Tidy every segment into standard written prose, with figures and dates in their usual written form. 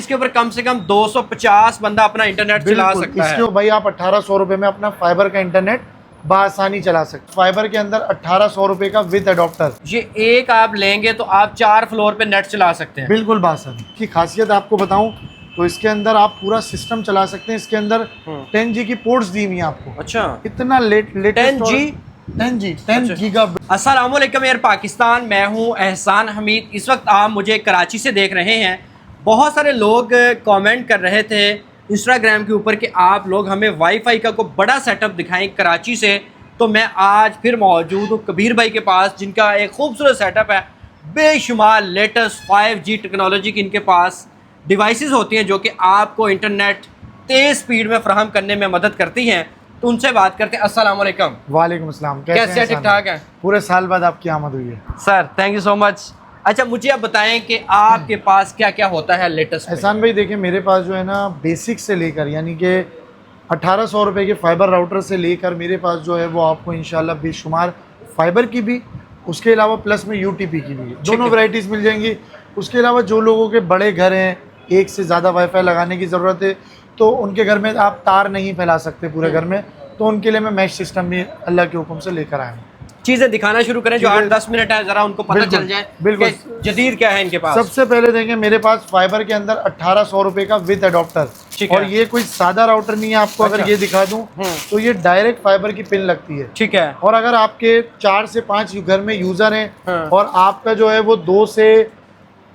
इसके ऊपर कम से कम 250 बंदा अपना इंटरनेट चला सकता है। इसके भाई आप 1800 रुपए में अपना फाइबर का इंटरनेट बआसानी चला सकते। फाइबर के अंदर 1800 रुपए का विद अडॉप्टर। ये एक आप लेंगे तो आप 4 फ्लोर पे नेट चला सकते हैं। बिल्कुल बआसानी। की खासियत आपको बताऊं तो इसके अंदर आप पूरा सिस्टम चला सकते हैं। इसके अंदर 10G की पोर्ट्स दी हुई हैं आपको। अच्छा, इतना लेटेस्ट 10 गीगा। अस्सलाम वालेकुम एयर पाकिस्तान, मैं हूं एहसान हमीद। इस वक्त आप मुझे कराची से देख रहे हैं। बहुत सारे लोग कमेंट कर रहे थे इंस्टाग्राम के ऊपर कि आप लोग हमें वाईफाई का कोई बड़ा सेटअप दिखाएं कराची से। तो मैं आज फिर मौजूद हूँ कबीर भाई के पास, जिनका एक खूबसूरत सेटअप है। बेशुमार लेटेस्ट 5G टेक्नोलॉजी की इनके पास डिवाइसेस होती हैं जो कि आपको इंटरनेट तेज़ स्पीड में फ़राहम करने में मदद करती हैं। तो उनसे बात करते हैं। अस्सलाम वालेकुम। वालेकुम अस्सलाम। कैसे ठीक ठाक है? पूरे साल बाद आपकी आमद हुई है sir, thank you so much. अच्छा, मुझे आप बताएं कि आपके पास क्या क्या होता है लेटेस्ट? एहसान भाई देखिए, मेरे पास जो है ना बेसिक से लेकर यानी कि 1800 रुपये के फाइबर राउटर से लेकर मेरे पास जो है वो आपको इंशाल्लाह बेशुमार फाइबर की भी, उसके अलावा प्लस में UTP की भी दोनों वैरायटीज़ मिल जाएंगी। उसके अलावा जो लोगों के बड़े घर हैं, एक से ज़्यादा वाईफाई लगाने की ज़रूरत है, तो उनके घर में आप तार नहीं फैला सकते पूरे घर में, तो उनके लिए मैं मैश सिस्टम भी अल्लाह के हुक्म से लेकर आया हूँ। चीज़ें दिखाना शुरू करें जो 8-10 मिनट है, ज़रा उनको पता चल जाए बिल्कुल जदीद क्या है इनके पास। सबसे पहले देखें, मेरे पास फाइबर के अंदर 1800 रुपये का विद अडॉप्टर, और ये कोई सादा राउटर नहीं है आपको। अगर ये दिखा दूं तो ये डायरेक्ट फाइबर की पिन लगती है। ठीक है। और अगर आपके 4 से 5 घर में यूजर हैं और आपका जो है वो 2 से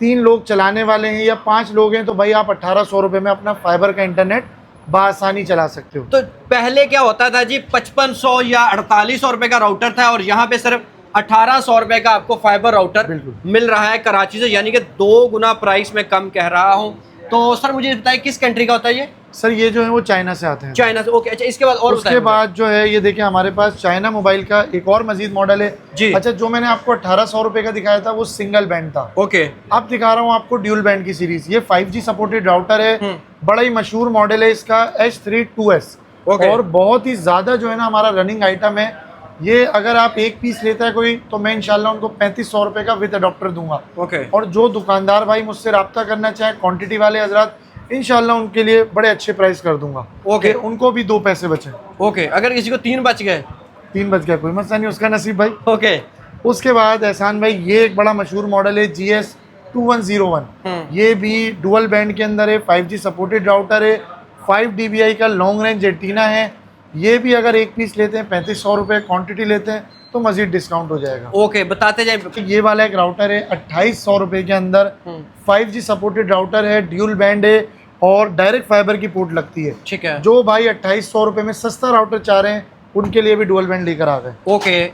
3 लोग चलाने वाले हैं या 5 लोग हैं, तो भाई आप 1800 रुपये में अपना फाइबर का इंटरनेट बआसानी चला सकते हो। तो पहले क्या होता था जी, 5500 या 4800 रुपये का राउटर था और यहाँ पे सिर्फ 1800 रुपये का आपको फाइबर राउटर मिल रहा है कराची से, यानी कि 2 गुना प्राइस में कम कह रहा हूँ। तो सर मुझे बताइए किस कंट्री का होता है ये? सर ये जो है वो चाइना से आते हैं। चाइना से, ओके। अच्छा, इसके बाद और उसके बाद जो है ये देखिए, हमारे पास चाइना मोबाइल का एक और मजीद मॉडल है जी। अच्छा, जो मैंने आपको 1800 रुपये का दिखाया था वो सिंगल बैंड था। ओके। अब दिखा रहा हूँ आपको ड्यूल बैंड की सीरीज। ये 5G सपोर्टेड राउटर है, बड़ा ही मशहूर मॉडल है इसका, H32s। और बहुत ही ज्यादा जो है ना हमारा रनिंग आइटम है ये। अगर आप एक पीस लेता है कोई, तो मैं इंशाल्लाह उनको 3500 रुपये का विद अडॉप्टर दूंगा। ओके। और जो दुकानदार भाई मुझसे रब्ता करना चाहे, क्वांटिटी वाले हजरात, इंशाल्लाह उनके लिए बड़े अच्छे प्राइस कर दूंगा। ओके। उनको भी 2 पैसे बचे। ओके। अगर किसी को 3 बच गए? 3 बच गया कोई मसला नहीं, उसका नसीब भाई। ओके। उसके बाद एहसान भाई ये एक बड़ा मशहूर मॉडल है GS2101। ये भी डुअल बैंड के अंदर है, 5G सपोर्टेड राउटर है, 5 dBi का लॉन्ग रेंज एंटीना है। ये भी अगर एक पीस लेते हैं 3500 रुपये, क्वांटिटी लेते हैं तो मजीद डिस्काउंट हो जाएगा। ओके, बताते जाए। ये वाला एक राउटर है 2800 रुपये के अंदर, 5G सपोर्टेड राउटर है, ड्यूल बैंड है और डायरेक्ट फाइबर की पोर्ट लगती है। ठीक है। जो भाई 2800 रुपये में सस्ता राउटर चाह रहे हैं उनके लिए भी डुअल बैंड लेकर आ गए। ओके।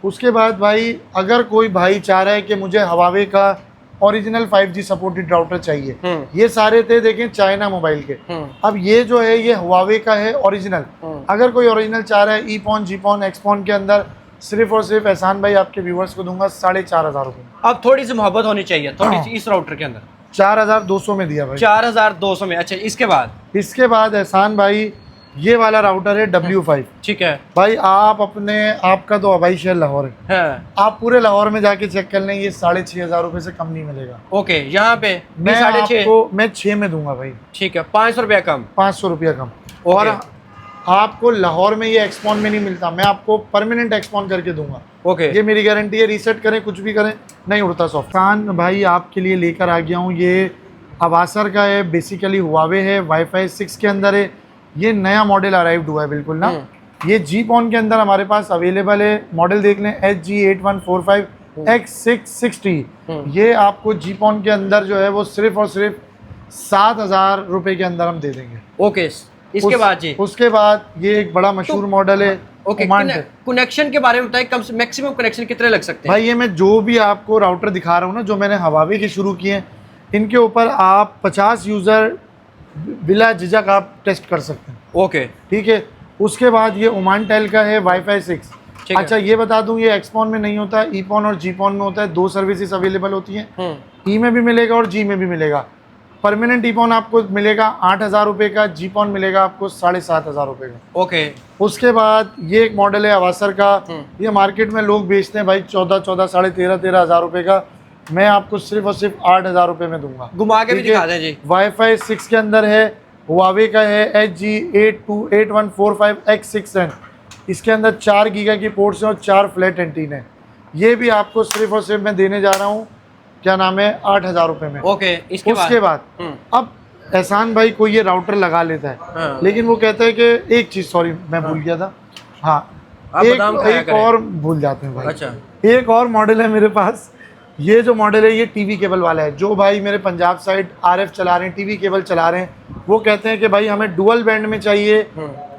उसके बाद भाई अगर कोई भाई चाह रहा है कि मुझे हवावे का ओरिजिनल 5G सपोर्टेड राउटर चाहिए, ये सारे थे देखें चाइना मोबाइल के। अब ये जो है ये हुआवे का है ओरिजिनल। अगर कोई ओरिजिनल चाह रहा है ईपॉन, जीपॉन, एक्सपॉन के अंदर, सिर्फ और सिर्फ एहसान भाई आपके व्यूवर्स को दूंगा 4500 रुपये। अब थोड़ी सी मोहब्बत होनी चाहिए, थोड़ी सी इस राउटर के अंदर। 4200 में दिया भाई। 4200 में। अच्छा, इसके बाद एहसान भाई ये वाला राउटर है W5। ठीक है भाई, आपका तो हवाई शहर लाहौर है, आप पूरे लाहौर में जाके चेक कर लें, ये 6500 रुपये से कम नहीं मिलेगा। ओके। यहाँ पे मैं 6 में दूंगा भाई। ठीक है, 500 रुपया कम। 500 रुपया कम। और आपको लाहौर में ये एक्सपॉन में नहीं मिलता, मैं आपको परमानेंट एक्सपॉन करके दूंगा। ओके। ये मेरी गारंटी है, रीसेट करें कुछ भी करें नहीं उड़ता सॉफ्ट। भाई आपके लिए लेकर आ गया हूँ, ये अवासर का है, बेसिकली हुआवे है, वाईफाई 6 के अंदर है। ये नया मॉडल अराइव्ड हुआ है बिल्कुल ना। ये जीपॉन के अंदर हमारे पास अवेलेबल है, मॉडल देख लें HG8145 X660। ये आपको जीपॉन के अंदर जो है वो सिर्फ और सिर्फ 7000 रुपये के अंदर हम दे देंगे। ओके। इसके बाद जी, उसके बाद ये एक बड़ा मशहूर मॉडल है। ओके। कनेक्शन के बारे में बताइए, कम से मैक्सिमम कनेक्शन कितने लग सकते हैं? भाई ये मैं जो भी आपको राउटर दिखा रहा हूँ ना, जो मैंने हवावे के शुरू किए हैं, इनके ऊपर आप 50 यूज़र बिला झिझक आप टेस्ट कर सकते हैं। ओके। ठीक है। उसके बाद ये ओमान टेल का है वाईफाई 6। अच्छा, ये बता दूं ये एक्सपॉन में नहीं होता, ईपॉन और जीपॉन में होता है। 2 सर्विसेज अवेलेबल होती हैं, ई में भी मिलेगा और जी में भी मिलेगा। परमानेंट ईपॉन आपको मिलेगा 8000 रुपये का, जीपॉन मिलेगा आपको 7500 रुपये का। ओके। उसके बाद ये एक मॉडल है अवासर का, ये मार्केट में लोग बेचते हैं भाई 14 13 हज़ार रुपये का। मैं आपको सिर्फ और सिर्फ 8,000 रुपये में दूंगा। घुमा के भी ठीक है? दिखा दें जी। वाईफाई 6 के अंदर है, हुआवे का है HG828145X6N। इसके अंदर 4 गीगा की पोर्ट्स हैं और 4 फ्लैट एंटीना है। ये भी आपको सिर्फ और सिर्फ मैं देने जा रहा हूँ, क्या नाम है, 8,000 रुपये में। ओके, उसके बाद अब एहसान भाई कोई ये राउटर लगा लेता है, हाँ। लेकिन वो कहता है कि एक चीज़, सॉरी मैं भूल गया था, हाँ आप बादाम खाया एक करें। और भूल जाते हैं भाई। अच्छा, एक और मॉडल है मेरे पास। ये जो मॉडल है ये टीवी केबल वाला है। जो भाई मेरे पंजाब साइड आरएफ चला रहे हैं, टीवी केबल चला रहे हैं, वो कहते हैं कि भाई हमें डुअल बैंड में चाहिए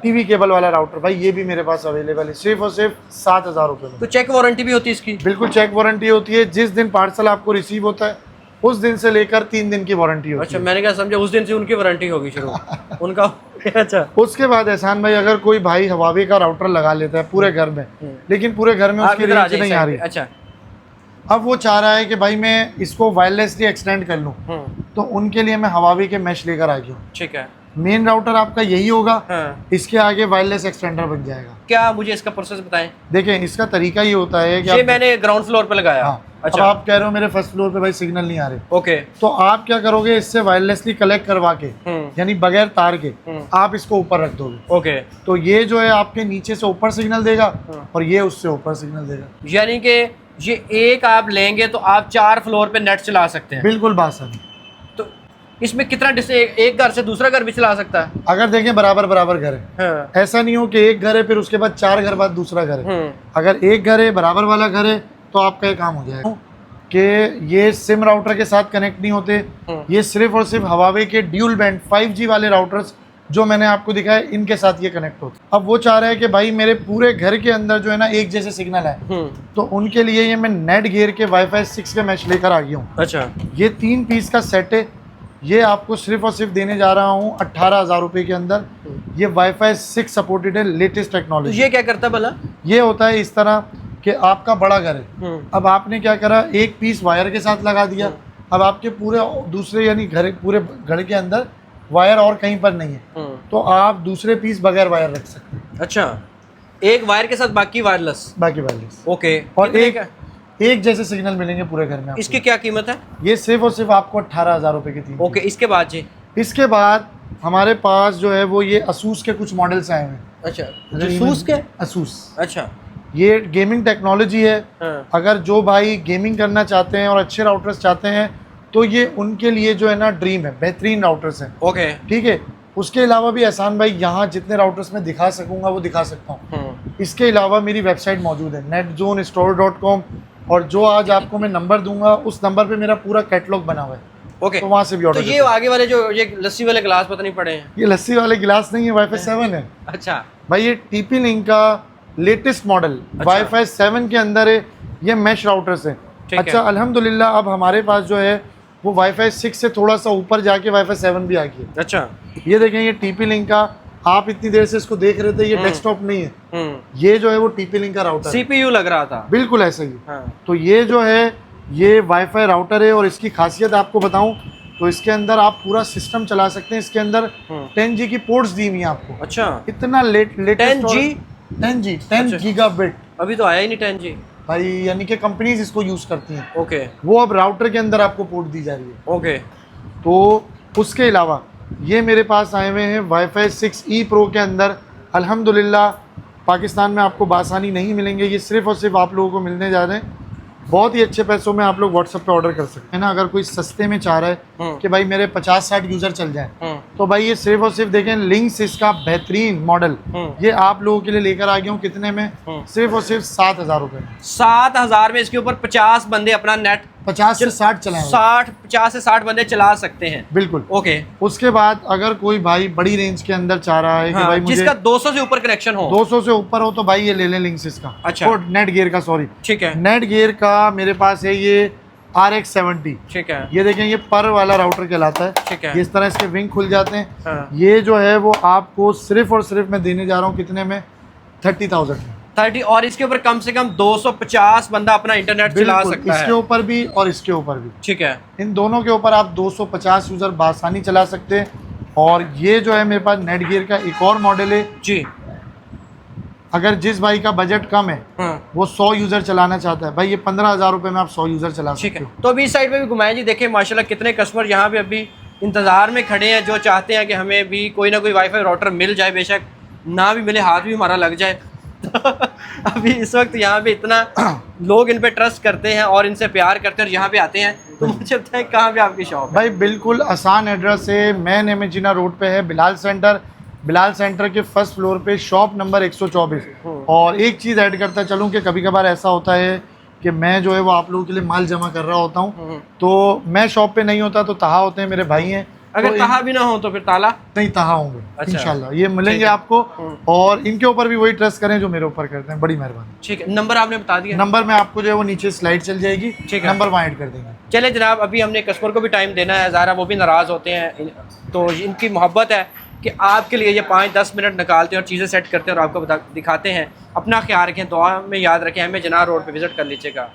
टीवी केबल वाला राउटर। भाई ये भी मेरे पास अवेलेबल है सिर्फ और सिर्फ 7,000 रुपये में। तो चेक वारंटी भी होती है इसकी? बिल्कुल चेक वारंटी होती है। जिस दिन पार्सल आपको रिसीव होता है उस दिन से लेकर 3 दिन की वारंटी होती अच्छा, है। मैंने क्या समझा उस दिन से उनकी वारंटी होगी शुरू उनका। अच्छा, उसके बाद एहसान भाई अगर कोई भाई हुआवे का राउटर लगा लेता है पूरे घर में, लेकिन पूरे घर में आप उसकी इधर आ रेंज जाइए नहीं साइड आ पे। रही, अच्छा, अब वो चाह रहा है कि भाई मैं इसको वायरलेसली एक्सटेंड कर लूँ, तो उनके लिए मैं हुआवे के मैश लेकर आ गया हूँ। ठीक है। मेन राउटर आपका यही होगा, हाँ। इसके आगे वायरलेस एक्सटेंडर बन जाएगा। क्या मुझे इसका प्रोसेस बताएं? देखें इसका तरीका ये होता है कि ये मैंने ग्राउंड फ्लोर पे लगाया। हाँ, अच्छा, अब आप कह रहे हो मेरे फर्स्ट फ्लोर पे भाई सिग्नल नहीं आ रहे, ओके। तो आप क्या करोगे, इससे वायरलेसली कलेक्ट करवा के, यानी बगैर तार के आप इसको ऊपर रख दोगे। ओके, तो ये जो है आपके नीचे से ऊपर सिग्नल देगा और ये उससे ऊपर सिग्नल देगा। यानी कि ये एक आप लेंगे तो आप 4 फ्लोर पे नेट चला सकते हैं। बिल्कुल बासानी। तो इसमें कितना एक घर से दूसरा घर भी चला सकता है? अगर देखें बराबर बराबर घर है, हाँ। ऐसा नहीं हो कि एक घर है फिर उसके बाद 4 घर बाद दूसरा घर है। हम्म। अगर एक घर है बराबर वाला घर है तो आपका ये काम हो जाएगा कि ये सिम राउटर के साथ कनेक्ट नहीं होते। ये सिर्फ और सिर्फ हुआवे के ड्यूल बैंड 5G वाले राउटर्स जो मैंने आपको दिखाया इनके साथ ये कनेक्ट होते। अब वो चाह रहा है कि भाई मेरे पूरे घर के अंदर जो है ना एक जैसे सिग्नल है, तो उनके लिए ये मैं नेट गियर के वाईफाई 6 के मैच लेकर आ गया हूँ। अच्छा, ये 3 पीस का सेट है। ये आपको सिर्फ और सिर्फ देने जा रहा हूँ 18,000 रुपये के अंदर। ये वाईफाई 6 सपोर्टेड है, लेटेस्ट तो टेक्नोलॉजी। ये क्या करता है भला? ये होता है इस तरह कि आपका बड़ा घर है, अब आपने क्या करा, एक पीस वायर के साथ लगा दिया। अब आपके पूरे दूसरे यानी पूरे घर के अंदर वायर और कहीं पर नहीं है, तो आप दूसरे पीस बगैर वायर रख सकते हैं। अच्छा, एक वायर के साथ बाकी वायरलेस? बाकी वायरलेस। ओके। और एक जैसे सिग्नल मिलेंगे पूरे घर में आपको। इसकी क्या कीमत है? ये सिर्फ और सिर्फ आपको 18,000 रुपये की थी। ओके, इसके बाद जी? इसके बाद हमारे पास जो है वो ये असूस के कुछ मॉडल्स आए हुए हैं। अच्छा, असूस के? असूस, अच्छा, ये गेमिंग टेक्नोलॉजी है। हाँ। अगर जो भाई गेमिंग करना चाहते हैं और अच्छे राउटर्स चाहते हैं तो ये उनके लिए जो है ना ड्रीम है, बेहतरीन राउटर्स हैं। ओके। ठीक है, उसके अलावा भी एहसान भाई यहाँ जितने राउटर्स मैं दिखा सकूंगा वो दिखा सकता हूँ। इसके अलावा मेरी वेबसाइट मौजूद है netzonestore.com, और जो आज आपको मैं नंबर दूंगा उस नंबर पे मेरा पूरा कैटलॉग बना हुआ है। ओके, तो वहाँ से भी तो ऑर्डर। ये आगे वाले जो ये लस्सी वाले गिलास पता नहीं पड़े हैं? ये लस्सी वाले गिलास नहीं है, वाईफाई 7 है अच्छा भाई। ये TP लिंक का लेटेस्ट मॉडल वाईफाई 7 के अंदर है। ये मैश राउटर्स है। अच्छा, अल्हम्दुलिल्लाह अब हमारे पास जो है वो वाईफाई 6 से थोड़ा सा ऊपर जाके वाईफाई 7 भी आ गई है। अच्छा, ये देखें, ये TP लिंक का, आप इतनी देर से इसको देख रहे थे, ये डेस्कटॉप नहीं है, ये जो है वो TP लिंक का राउटर है। CPU लग रहा था। बिल्कुल ऐसा ही। हाँ। तो ये जो है ये वाईफाई राउटर है, और इसकी खासियत आपको बताऊं तो इसके अंदर आप पूरा सिस्टम चला सकते हैं। इसके अंदर 10G की पोर्ट्स दी हुई हैं आपको। अच्छा, इतना लेटेस्ट 10 गीगाबिट। अभी तो आया ही नहीं 10G भाई, यानी कि कंपनीज इसको यूज करती हैं। ओके। वो अब राउटर के अंदर आपको पोर्ट दी जा रही है। ओके। तो उसके अलावा ये मेरे पास आए हुए हैं वाईफाई 6E प्रो के अंदर। अल्हम्दुलिल्लाह पाकिस्तान में आपको बासानी नहीं मिलेंगे, ये सिर्फ और सिर्फ आप लोगों को मिलने जा रहे हैं बहुत ही अच्छे पैसों में। आप लोग व्हाट्सएप पे ऑर्डर कर सकते हैं ना। अगर कोई सस्ते में चाह रहा है कि भाई मेरे 50-60 यूज़र चल जाए, तो भाई ये सिर्फ और सिर्फ देखें लिंक्स, इसका बेहतरीन मॉडल ये आप लोगों के लिए लेकर आ गया हूँ। कितने में? सिर्फ और सिर्फ 7,000 रुपये में। 7,000 में इसके ऊपर 50 बंदे अपना नेट 50 से 60 चलाएं। 50 से 60 बंदे चला सकते हैं। बिल्कुल। ओके। उसके बाद अगर कोई भाई बड़ी रेंज के अंदर चाह रहा है कि भाई मुझे जिसका 200 से ऊपर कनेक्शन हो, 200 से ऊपर हो, तो भाई ये ले लें लिंक्स इसका। अच्छा। नेट गियर का, सॉरी, ठीक है, नेट गियर का मेरे पास है ये RX70। ठीक है। ये देखें, ये पर वाला राउटर कहलाता है। ठीक है। इस तरह इसके विंग खुल जाते हैं। हाँ। ये जो है वो आपको सिर्फ और सिर्फ मैं देने जा रहा हूँ कितने में? 30,000 में। 30, और इसके ऊपर कम से कम 250 बंदा अपना इंटरनेट चला सकता है। इसके ऊपर भी और इसके ऊपर भी। ठीक है। इन दोनों के ऊपर आप 250 यूज़र बासानी चला सकते हैं। और ये जो है मेरे पास नेट गियर का एक और मॉडल है जी, अगर जिस भाई का बजट कम है हाँ। वो 100 यूज़र चलाना चाहता है, भाई ये 15,000 रुपये में आप 100 यूज़र चला ठीक सकते है। हो। तो अभी इस साइड पे भी घुमाएं जी, देखें माशाल्लाह कितने कस्टमर यहाँ पे अभी इंतज़ार में खड़े हैं, जो चाहते हैं कि हमें भी कोई ना कोई वाईफाई राउटर मिल जाए, बेशक ना भी मिले हाथ भी हमारा लग जाए। अभी इस वक्त यहाँ पे इतना लोग इन पे ट्रस्ट करते हैं और इनसे प्यार करते हैं और यहाँ पे आते हैं, तो मुझे बताएं कहाँ पे आपकी शॉप है? भाई बिल्कुल आसान एड्रेस है, मेन एमेजिना रोड पे है बिलाल सेंटर। बिलाल सेंटर के फर्स्ट फ्लोर पे शॉप नंबर 124। और एक चीज़ ऐड करता चलूँ कि कभी कभार ऐसा होता है कि मैं जो है वो आप लोगों के लिए माल जमा कर रहा होता हूँ, तो मैं शॉप पे नहीं होता तो तहा होते हैं मेरे भाई हैं, अगर तो कहा भी ना हो तो फिर ताला नहीं तहा होंगे अच्छा। इंशाल्लाह, ये मिलेंगे ठीक है। आपको। और इनके ऊपर भी वही ट्रस्ट करें जो मेरे ऊपर करते हैं, बड़ी मेहरबानी। ठीक है, नंबर आपने बता दिया। नंबर में आपको जो है वो नीचे स्लाइड चल जाएगी, ठीक है। नंबर वहाँ ऐड कर देंगे। चले जनाब, अभी हमने कस्टमर को भी टाइम देना है, ज़ाहिर है वो भी नाराज़ होते हैं, तो इनकी मोहब्बत है कि आपके लिए ये 5-10 मिनट निकालते हैं और चीज़ें सेट करते हैं और आपको दिखाते हैं। अपना ख्याल रखें, दुआ में याद रखें, हमें जना रोड पे विज़िट कर लीजिएगा।